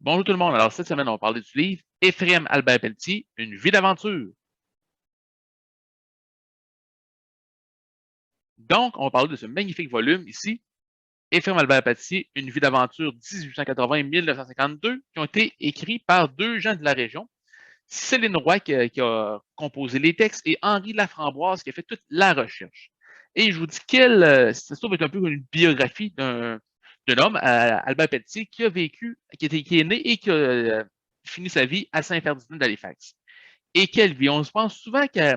Bonjour tout le monde. Alors, cette semaine, on va parler du livre Éphrem Albert Pelletier, Une vie d'aventure. Donc, on va parler de ce magnifique volume ici, Éphrem Albert Pelletier, Une vie d'aventure 1880-1952, qui ont été écrits par deux gens de la région. Céline Roy qui a composé les textes et Henri Laframboise qui a fait toute la recherche. Et je vous dis ça se trouve être un peu une biographie d'un homme, Albert Pelletier, qui a vécu, qui est né et qui a fini sa vie à Saint-Ferdinand d'Halifax. Et quelle vie! On se pense souvent que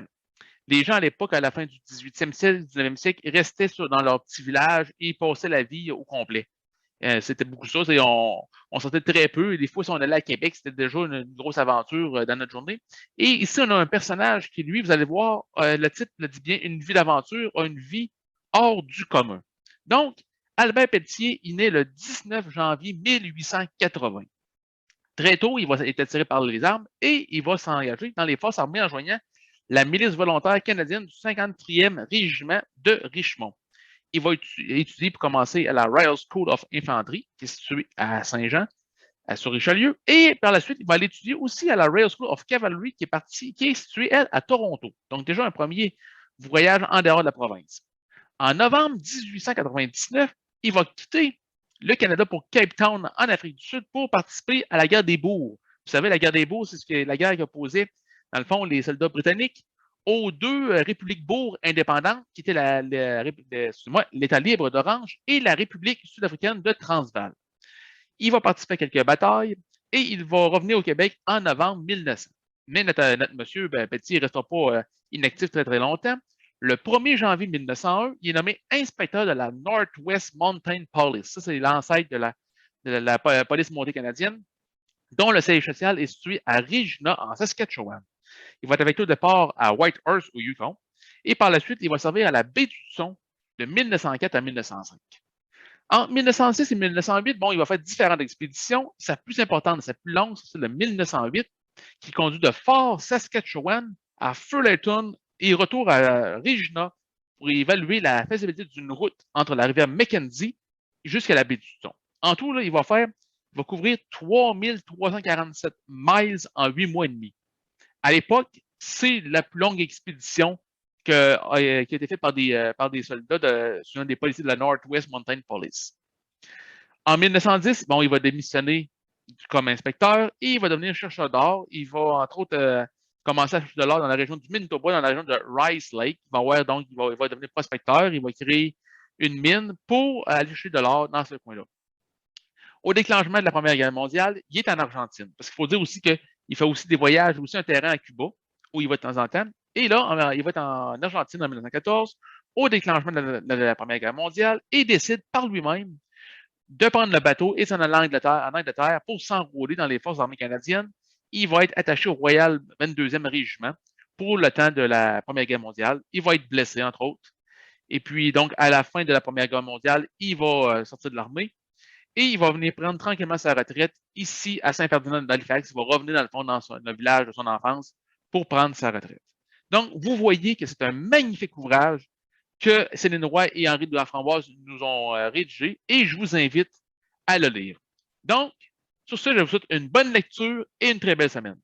les gens à l'époque, à la fin du 18e siècle, 19e siècle, restaient dans leur petit village et passaient la vie au complet. C'était beaucoup ça. On sortait très peu. Et des fois, si on allait à Québec, c'était déjà une grosse aventure dans notre journée. Et ici, on a un personnage qui, lui, vous allez voir, le titre le dit bien, une vie d'aventure, a une vie hors du commun. Donc, Albert Pelletier, il naît le 19 janvier 1880. Très tôt, il va être attiré par les armes et il va s'engager dans les forces armées en joignant la milice volontaire canadienne du 53e régiment de Richmond. Il va étudier pour commencer à la Royal School of Infantry, qui est située à Saint-Jean, sur Richelieu. Et par la suite, il va aller étudier aussi à la Royal School of Cavalry, qui est située, elle, à Toronto. Donc, déjà un premier voyage en dehors de la province. En novembre 1899, il va quitter le Canada pour Cape Town, en Afrique du Sud, pour participer à la guerre des Boers. Vous savez, la guerre des Boers, c'est la guerre qui opposait, dans le fond, les soldats britanniques aux deux républiques boers indépendantes, qui étaient l'État libre d'Orange et la République sud-africaine de Transvaal. Il va participer à quelques batailles et il va revenir au Québec en novembre 1900. Mais notre monsieur Petit ne restera pas inactif très, très longtemps. Le 1er janvier 1901, il est nommé inspecteur de la Northwest Mountain Police. Ça, c'est l'ancêtre de la police montée canadienne, dont le siège social est situé à Regina, en Saskatchewan. Il va être avec eux au départ à Whitehorse, au Yukon. Et par la suite, il va servir à la baie du Son de 1904 à 1905. En 1906 et 1908, bon, il va faire différentes expéditions. Sa plus importante, sa plus longue, c'est le 1908, qui conduit de Fort Saskatchewan à Fullerton et retour à Regina pour évaluer la faisabilité d'une route entre la rivière Mackenzie jusqu'à la baie du Son. En tout, là, il va couvrir 3347 miles en 8 mois et demi. À l'époque, c'est la plus longue expédition qui a été faite par des soldats, des policiers de la Northwest Mountain Police. En 1910, bon, il va démissionner comme inspecteur et il va devenir chercheur d'or. Il va, entre autres, commencer à chercher de l'or dans la région du Manitoba, dans la région de Rice Lake. Il va devenir prospecteur. Il va créer une mine pour aller chercher de l'or dans ce coin-là. Au déclenchement de la Première Guerre mondiale, il est en Argentine. Parce qu'il faut dire aussi qu'il fait aussi des voyages, aussi un terrain à Cuba, où il va de temps en temps. Et là, il va être en Argentine en 1914, au déclenchement de la Première Guerre mondiale, et décide par lui-même de prendre le bateau et s'en aller en Angleterre pour s'enrôler dans les forces armées canadiennes. Il va être attaché au Royal 22e Régiment pour le temps de la Première Guerre mondiale. Il va être blessé, entre autres. Et puis, donc, à la fin de la Première Guerre mondiale, il va sortir de l'armée. Et il va venir prendre tranquillement sa retraite ici à Saint-Ferdinand d'Halifax. Il va revenir dans le fond dans le village de son enfance pour prendre sa retraite. Donc, vous voyez que c'est un magnifique ouvrage que Céline Roy et Henri de Laframboise nous ont rédigé et je vous invite à le lire. Donc, sur ce, je vous souhaite une bonne lecture et une très belle semaine.